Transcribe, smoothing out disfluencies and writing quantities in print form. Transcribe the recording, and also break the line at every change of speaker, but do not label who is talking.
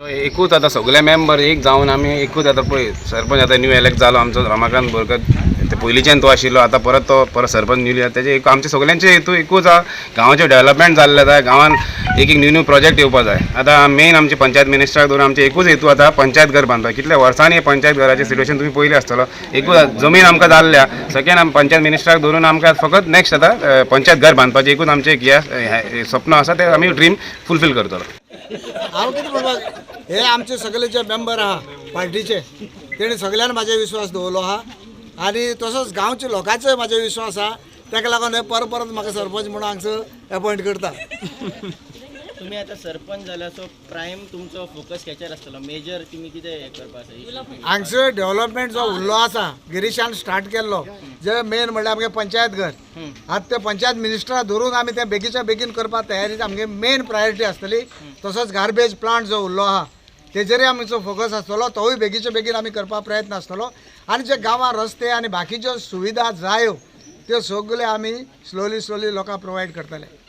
एकूच आता सगळे मेंबर एक जावन आमी एकूच आता पळय सरपंच आता न्यू इलेक्ट जालो आमचो रमाकांत बोरकर ते पयलींच्यान तो आशिल्लो आता परत सरपंच न्यूली तेजे एक आमचे सगळ्यांचे हेतू एकूच आहा गांवाचें डेव्हलपमेंट जाल्लें जाय गांवान एक न्यू प्रोजेक्ट येवपा जाय आता मेन आमचे पंचायत मिनिस्टराक धरून आमचे एकूच हेतू आता पंचायत घर बांदपाक कितल्या वर्सांनी पंचायत घराचें सिट्युएशन तुम्ही पयलें आसतलो एकूच जमीन आमकां जाल्ल्या सेकेंड पंचायत मिनिस्टराक धरून आमकां फकत नेक्स्ट आता पंचायत घर बांदपाचें एकूच आमचें एक स्वप्न आसा ते आमी ड्रीम फुलफील करतलो.
हांव कितें म्हणपाक हे आमचे सगळे जे मेंबर आहा पार्टीचे तेणी सगळ्यांनी म्हाजेर विश्वास दवरलो आहा आनी तसोच गांवच्या लोकांचोय म्हाजेर विश्वास आहा ताका लागून हे परत म्हाका सरपंच म्हणून हांगसर अपॉयंट करता.
तुम्ही आता सरपंच झाला सो प्रायम तुमचो फोकस खेचेर आसतलो मेजर तुम्ही कितें हें करपाक
हांगसर डेव्हलपमेंट जो उरलो आसा गिरीशान स्टार्ट केल्लो जे मेन म्हणल्यार आमगे पंचायत घर आतां ते पंचायत मिनिस्टरा धरून आमी ते बेगीच्या बेगीन करपाक तयारी आमगे मेन प्रायोरिटी आसतली. तसोच गार्बेज प्लांट जो उरलो आहा तेजेरय आमचो फोकस आसतलो तोय बेगीच्या बेगीन आमी करपाक प्रयत्न आसतलो आनी जे गांवां रस्ते आनी बाकीच्यो सुविधा जायो त्यो सगल्यो आमी स्लोली लोकांक प्रोवायड करतले.